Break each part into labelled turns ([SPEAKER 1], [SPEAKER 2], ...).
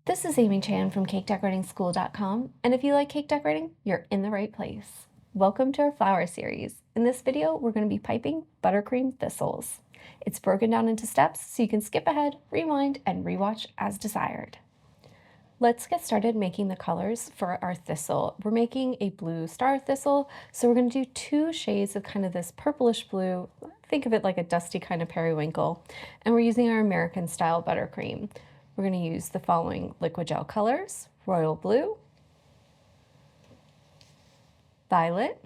[SPEAKER 1] This is Amy Chan from CakeDecoratingSchool.com, and if you like cake decorating, you're in the right place. Welcome to our flower series. In this video, we're going to be piping buttercream thistles. It's broken down into steps so you can skip ahead, rewind, and rewatch as desired. Let's get started making the colors for our thistle. We're making a blue star thistle, so we're going to do two shades of kind of this purplish blue. Think of it like a dusty kind of periwinkle, and we're using our American style buttercream. We're going to use the following liquid gel colors: royal blue, violet,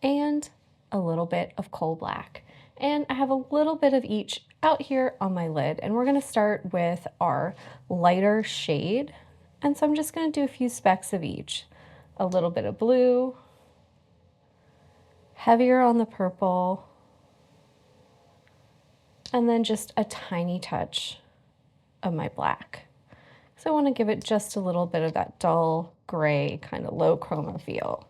[SPEAKER 1] and a little bit of coal black. And I have a little bit of each out here on my lid, and we're going to start with our lighter shade. And so I'm just going to do a few specks of each. A little bit of blue, heavier on the purple, and then just a tiny touch of my black. So I want to give it just a little bit of that dull gray kind of low chroma feel.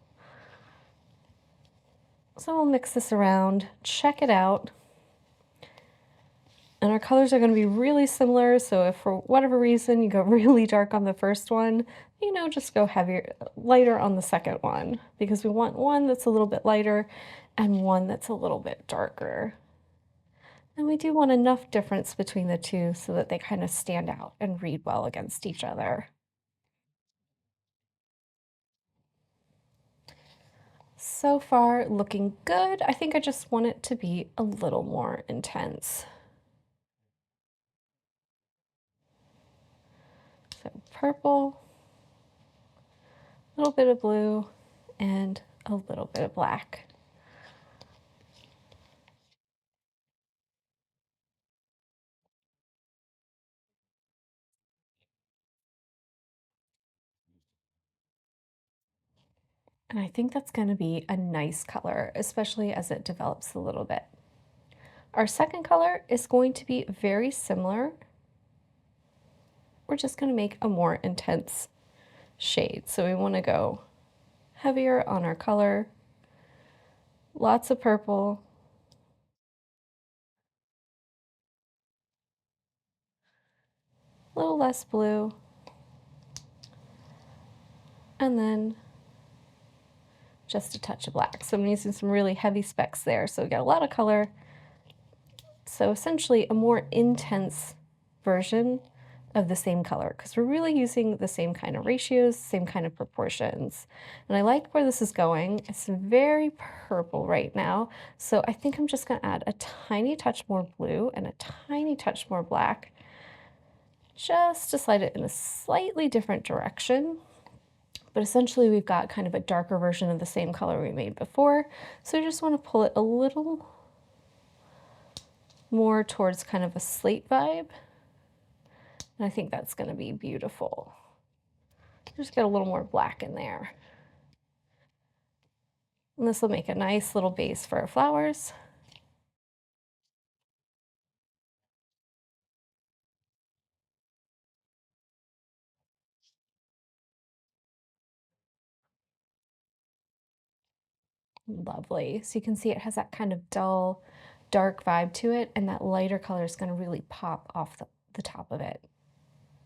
[SPEAKER 1] So we'll mix this around, check it out. And our colors are going to be really similar, so if for whatever reason you go really dark on the first one, just go heavier, lighter on the second one, because we want one that's a little bit lighter and one that's a little bit darker. And we do want enough difference between the two so that they kind of stand out and read well against each other. So far, looking good. I think I just want it to be a little more intense. So purple, a little bit of blue, and a little bit of black. And I think that's going to be a nice color, especially as it develops a little bit. Our second color is going to be very similar. We're just going to make a more intense shade. So we want to go heavier on our color, lots of purple, a little less blue, and then just a touch of black. So I'm using some really heavy specks there. So we got a lot of color. So essentially a more intense version of the same color, because we're really using the same kind of ratios, same kind of proportions. And I like where this is going. It's very purple right now. So I think I'm just going to add a tiny touch more blue and a tiny touch more black, just to slide it in a slightly different direction. But essentially we've got kind of a darker version of the same color we made before. So I just want to pull it a little more towards kind of a slate vibe. And I think that's going to be beautiful. Just get a little more black in there. And this will make a nice little base for our flowers. Lovely. So you can see it has that kind of dull, dark vibe to it, and that lighter color is going to really pop off the top of it.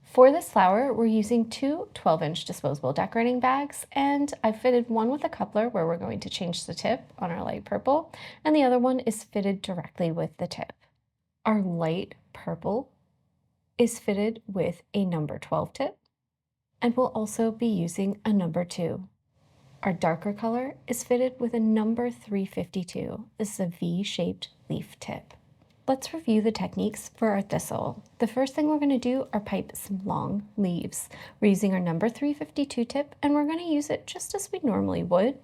[SPEAKER 1] For this flower, we're using two 12-inch disposable decorating bags, and I fitted one with a coupler where we're going to change the tip on our light purple, and the other one is fitted directly with the tip. Our light purple is fitted with a number 12 tip, and we'll also be using a number 2. Our darker color is fitted with a number 352. This is a V-shaped leaf tip. Let's review the techniques for our thistle. The first thing we're going to do are pipe some long leaves. We're using our number 352 tip, and we're going to use it just as we normally would,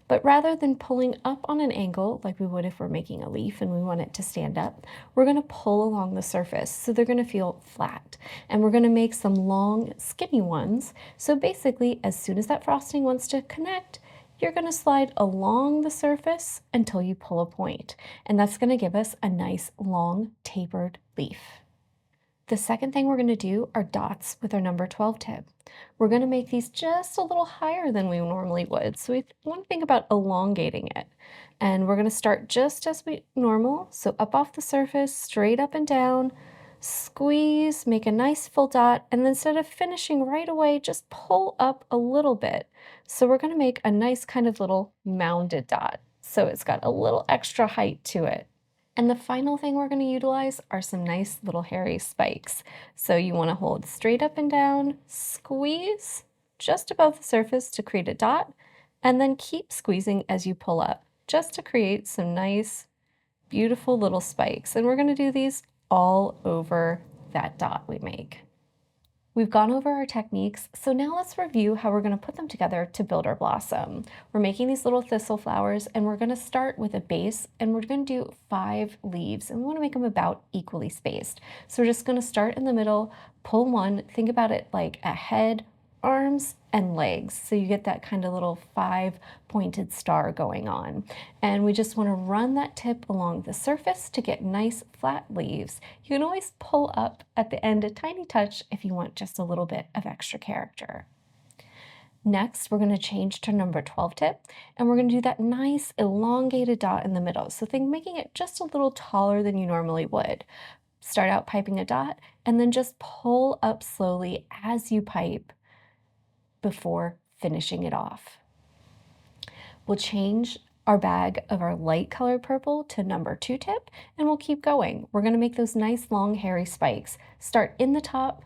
[SPEAKER 1] but rather than pulling up on an angle like we would if we're making a leaf and we want it to stand up, we're going to pull along the surface so they're going to feel flat. And we're going to make some long, skinny ones. So basically, as soon as that frosting wants to connect, you're going to slide along the surface until you pull a point, and that's going to give us a nice long tapered leaf. The second thing we're going to do are dots with our number 12 tip. We're going to make these just a little higher than we normally would, so we want to think about elongating it. And we're going to start just as we normal, so up off the surface, straight up and down, Squeeze, make a nice full dot, and then instead of finishing right away, just pull up a little bit. So we're going to make a nice kind of little mounded dot. So it's got a little extra height to it. And the final thing we're going to utilize are some nice little hairy spikes. So you want to hold straight up and down, squeeze just above the surface to create a dot, and then keep squeezing as you pull up, just to create some nice, beautiful little spikes. And we're going to do these all over that dot we make. We've gone over our techniques, so now let's review how we're going to put them together to build our blossom. We're making these little thistle flowers, and we're going to start with a base, and we're going to do 5 leaves, and we want to make them about equally spaced. So we're just going to start in the middle, pull one, think about it like a head, arms, and legs. So you get that kind of little 5-pointed star going on. And we just want to run that tip along the surface to get nice flat leaves. You can always pull up at the end a tiny touch if you want just a little bit of extra character. Next, we're going to change to number 12 tip, and we're going to do that nice elongated dot in the middle. So think making it just a little taller than you normally would. Start out piping a dot, and then just pull up slowly as you pipe before finishing it off. We'll change our bag of our light colored purple to number 2 tip, and we'll keep going. We're going to make those nice long hairy spikes. Start on the top,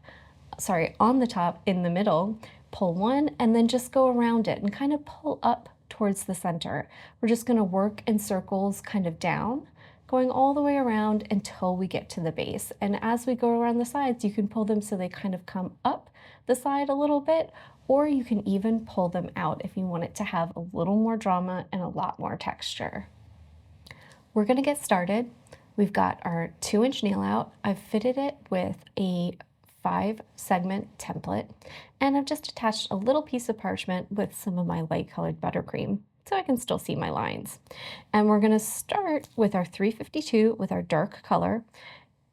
[SPEAKER 1] in the middle, pull one, and then just go around it and kind of pull up towards the center. We're just going to work in circles kind of down, going all the way around until we get to the base. And as we go around the sides, you can pull them so they kind of come up the side a little bit, or you can even pull them out if you want it to have a little more drama and a lot more texture. We're going to get started. We've got our 2-inch nail out. I've fitted it with a 5-segment template, and I've just attached a little piece of parchment with some of my light colored buttercream so I can still see my lines. And we're going to start with our 352 with our dark color.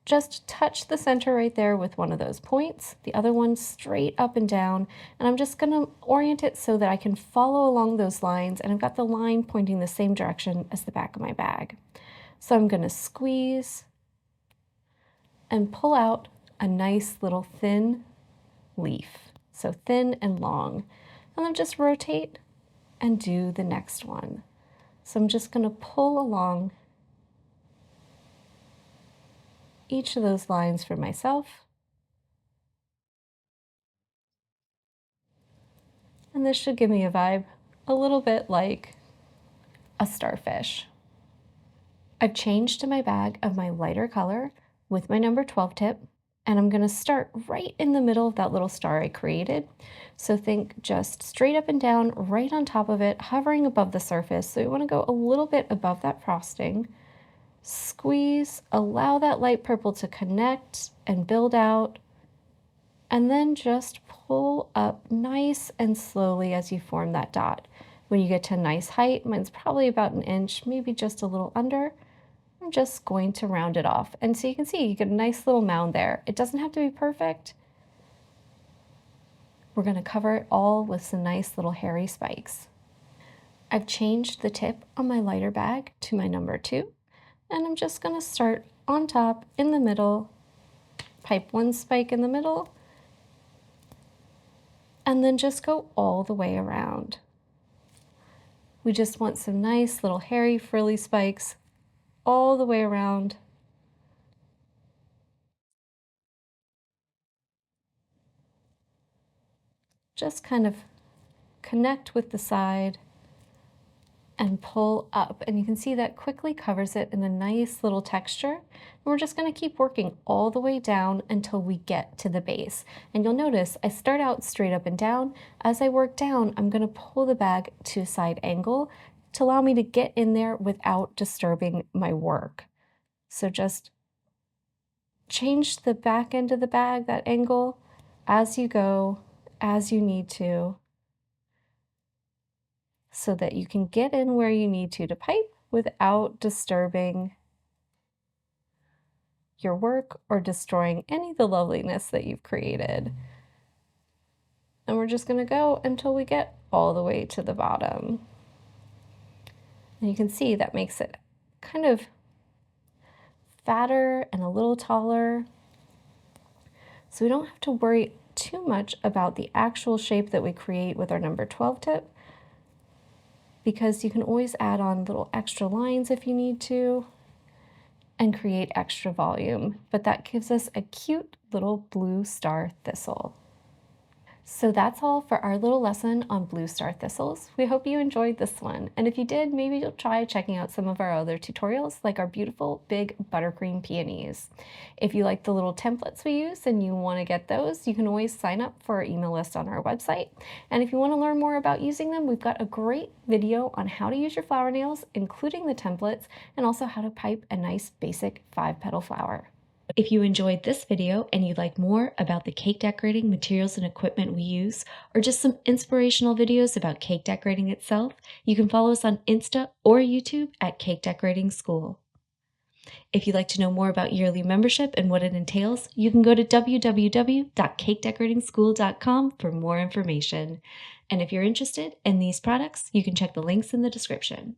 [SPEAKER 1] Just touch the center right there with one of those points, the other one straight up and down, and I'm just going to orient it so that I can follow along those lines, and I've got the line pointing the same direction as the back of my bag. So I'm going to squeeze and pull out a nice little thin leaf, so thin and long, and then just rotate and do the next one. So I'm just going to pull along each of those lines for myself. And this should give me a vibe a little bit like a starfish. I've changed to my bag of my lighter color with my number 12 tip, and I'm going to start right in the middle of that little star I created. So think just straight up and down, right on top of it, hovering above the surface. So you want to go a little bit above that frosting. Squeeze, allow that light purple to connect and build out, and then just pull up nice and slowly as you form that dot. When you get to a nice height, mine's probably about 1 inch, maybe just a little under, I'm just going to round it off. And so you can see you get a nice little mound there. It doesn't have to be perfect. We're going to cover it all with some nice little hairy spikes. I've changed the tip on my lighter bag to my number 2, and I'm just going to start on top in the middle, pipe one spike in the middle, and then just go all the way around. We just want some nice little hairy frilly spikes all the way around. Just kind of connect with the side and pull up, and you can see that quickly covers it in a nice little texture. And we're just going to keep working all the way down until we get to the base. And you'll notice I start out straight up and down. As I work down, I'm going to pull the bag to a side angle to allow me to get in there without disturbing my work. So just change the back end of the bag, that angle, as you go, as you need to, so that you can get in where you need to pipe without disturbing your work or destroying any of the loveliness that you've created. And we're just going to go until we get all the way to the bottom. And you can see that makes it kind of fatter and a little taller. So we don't have to worry too much about the actual shape that we create with our number 12 tip, because you can always add on little extra lines if you need to and create extra volume. But that gives us a cute little blue star thistle. So that's all for our little lesson on blue star thistles. We hope you enjoyed this one, and if you did, maybe you'll try checking out some of our other tutorials, like our beautiful big buttercream peonies. If you like the little templates we use and you want to get those, you can always sign up for our email list on our website. And if you want to learn more about using them, we've got a great video on how to use your flower nails, including the templates, and also how to pipe a nice basic 5-petal flower. If you enjoyed this video and you'd like more about the cake decorating materials and equipment we use, or just some inspirational videos about cake decorating itself, you can follow us on Insta or YouTube at Cake Decorating School. If you'd like to know more about yearly membership and what it entails, you can go to www.cakedecoratingschool.com for more information. And if you're interested in these products, you can check the links in the description.